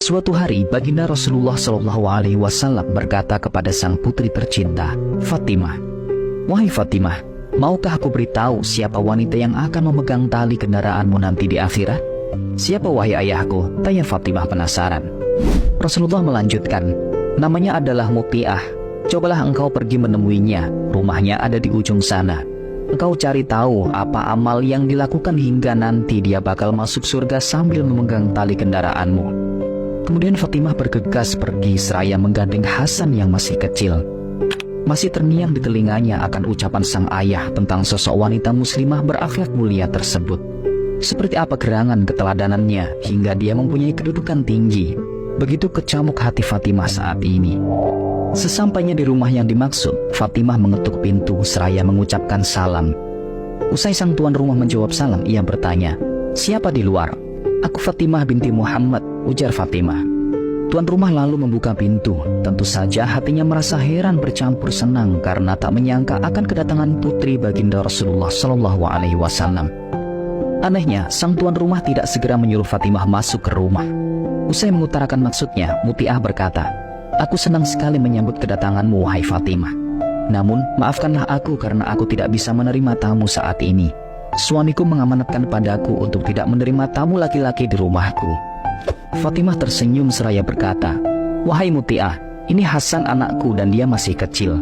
Suatu hari, baginda Rasulullah SAW berkata kepada sang putri tercinta, Fatimah, "Wahai Fatimah, maukah aku beritahu siapa wanita yang akan memegang tali kendaraanmu nanti di akhirat?" "Siapa wahai ayahku?" tanya Fatimah penasaran. Rasulullah melanjutkan, "Namanya adalah Muti'ah. Cobalah engkau pergi menemuinya, rumahnya ada di ujung sana. Engkau cari tahu apa amal yang dilakukan hingga nanti dia bakal masuk surga sambil memegang tali kendaraanmu." Kemudian Fatimah bergegas pergi seraya menggandeng Hasan yang masih kecil. Masih terngiang di telinganya akan ucapan sang ayah tentang sosok wanita muslimah berakhlak mulia tersebut. Seperti apa gerangan keteladanannya hingga dia mempunyai kedudukan tinggi. Begitu kecamuk hati Fatimah saat ini. Sesampainya di rumah yang dimaksud, Fatimah mengetuk pintu seraya mengucapkan salam. Usai sang tuan rumah menjawab salam, ia bertanya, "Siapa di luar?" "Aku Fatimah binti Muhammad," ujar Fatimah. Tuan rumah lalu membuka pintu. Tentu saja hatinya merasa heran bercampur senang karena tak menyangka akan kedatangan putri baginda Rasulullah SAW. Anehnya, sang tuan rumah tidak segera menyuruh Fatimah masuk ke rumah. Usai mengutarakan maksudnya, Muti'ah berkata, "Aku senang sekali menyambut kedatanganmu, wahai Fatimah. Namun, maafkanlah aku karena aku tidak bisa menerima tamu saat ini. Suamiku mengamanatkan padaku untuk tidak menerima tamu laki-laki di rumahku." Fatimah tersenyum seraya berkata, "Wahai Muti'ah, ini Hasan anakku dan dia masih kecil.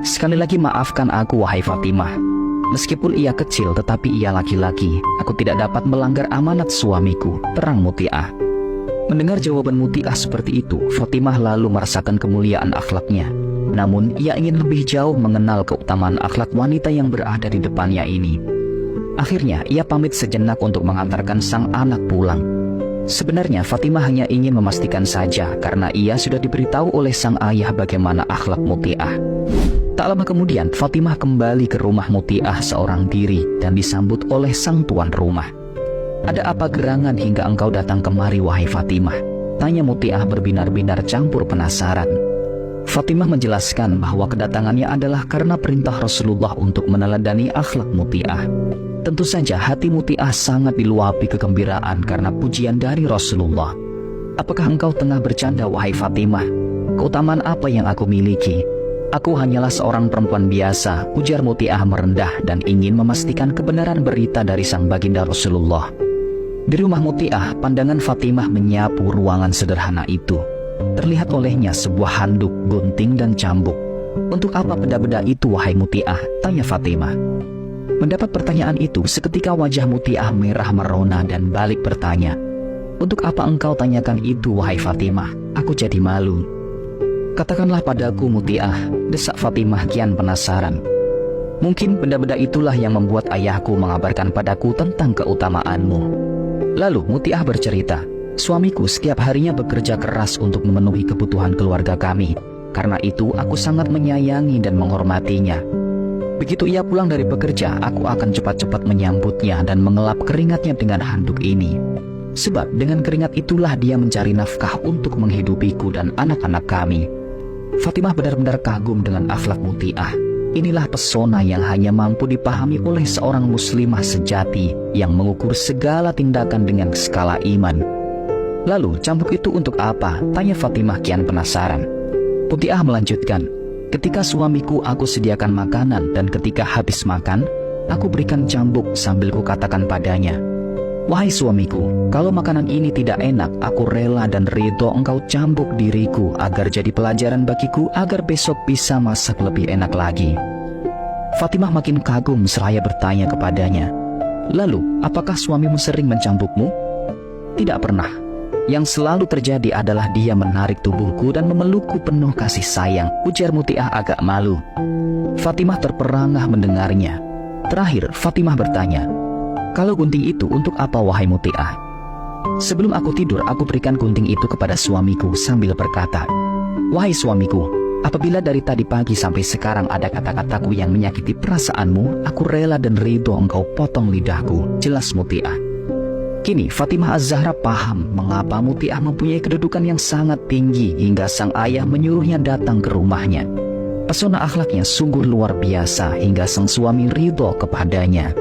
Sekali lagi maafkan aku, wahai Fatimah. Meskipun ia kecil tetapi ia laki-laki. Aku tidak dapat melanggar amanat suamiku," terang Muti'ah. Mendengar jawaban Muti'ah seperti itu, Fatimah lalu merasakan kemuliaan akhlaknya. Namun, ia ingin lebih jauh mengenal keutamaan akhlak wanita yang berada di depannya ini. Akhirnya, ia pamit sejenak untuk mengantarkan sang anak pulang. Sebenarnya Fatimah hanya ingin memastikan saja karena ia sudah diberitahu oleh sang ayah bagaimana akhlak Muti'ah. Tak lama kemudian, Fatimah kembali ke rumah Muti'ah seorang diri dan disambut oleh sang tuan rumah. "Ada apa gerangan hingga engkau datang kemari, wahai Fatimah?" tanya Muti'ah berbinar-binar campur penasaran. Fatimah menjelaskan bahwa kedatangannya adalah karena perintah Rasulullah untuk meneladani akhlak Muti'ah. Tentu saja hati Muti'ah sangat diluapi kegembiraan karena pujian dari Rasulullah. "Apakah engkau tengah bercanda, wahai Fatimah? Keutamaan apa yang aku miliki? Aku hanyalah seorang perempuan biasa," ujar Muti'ah merendah dan ingin memastikan kebenaran berita dari sang baginda Rasulullah. Di rumah Muti'ah, pandangan Fatimah menyapu ruangan sederhana itu. Terlihat olehnya sebuah handuk, gunting dan cambuk. "Untuk apa benda-benda itu, wahai Muti'ah?" tanya Fatimah. Mendapat pertanyaan itu, seketika wajah Muti'ah merah merona dan balik bertanya, "Untuk apa engkau tanyakan itu, wahai Fatimah? Aku jadi malu." "Katakanlah padaku, Muti'ah," desak Fatimah kian penasaran. "Mungkin benda-benda itulah yang membuat ayahku mengabarkan padaku tentang keutamaanmu." Lalu Muti'ah bercerita, "Suamiku setiap harinya bekerja keras untuk memenuhi kebutuhan keluarga kami. Karena itu aku sangat menyayangi dan menghormatinya. Begitu ia pulang dari bekerja, aku akan cepat-cepat menyambutnya dan mengelap keringatnya dengan handuk ini. Sebab dengan keringat itulah dia mencari nafkah untuk menghidupiku dan anak-anak kami." Fatimah benar-benar kagum dengan akhlak Muti'ah. Inilah pesona yang hanya mampu dipahami oleh seorang muslimah sejati yang mengukur segala tindakan dengan skala iman. "Lalu cambuk itu untuk apa?" tanya Fatimah kian penasaran. Muti'ah melanjutkan, "Ketika suamiku aku sediakan makanan dan ketika habis makan, aku berikan cambuk sambil kukatakan padanya, 'Wahai suamiku, kalau makanan ini tidak enak, aku rela dan ridho engkau cambuk diriku agar jadi pelajaran bagiku agar besok bisa masak lebih enak lagi.'" Fatimah makin kagum seraya bertanya kepadanya, "Lalu, apakah suamimu sering mencambukmu?" "Tidak pernah. Yang selalu terjadi adalah dia menarik tubuhku dan memelukku penuh kasih sayang," ujar Muti'ah agak malu. Fatimah terperangah mendengarnya. Terakhir, Fatimah bertanya, "Kalau gunting itu untuk apa, wahai Muti'ah?" "Sebelum aku tidur, aku berikan gunting itu kepada suamiku sambil berkata, 'Wahai suamiku, apabila dari tadi pagi sampai sekarang ada kata-kataku yang menyakiti perasaanmu, aku rela dan ridho engkau potong lidahku,' jelas Muti'ah. Kini Fatimah Az-Zahra paham mengapa Muti'ah mempunyai kedudukan yang sangat tinggi hingga sang ayah menyuruhnya datang ke rumahnya. Pesona akhlaknya sungguh luar biasa hingga sang suami ridho kepadanya.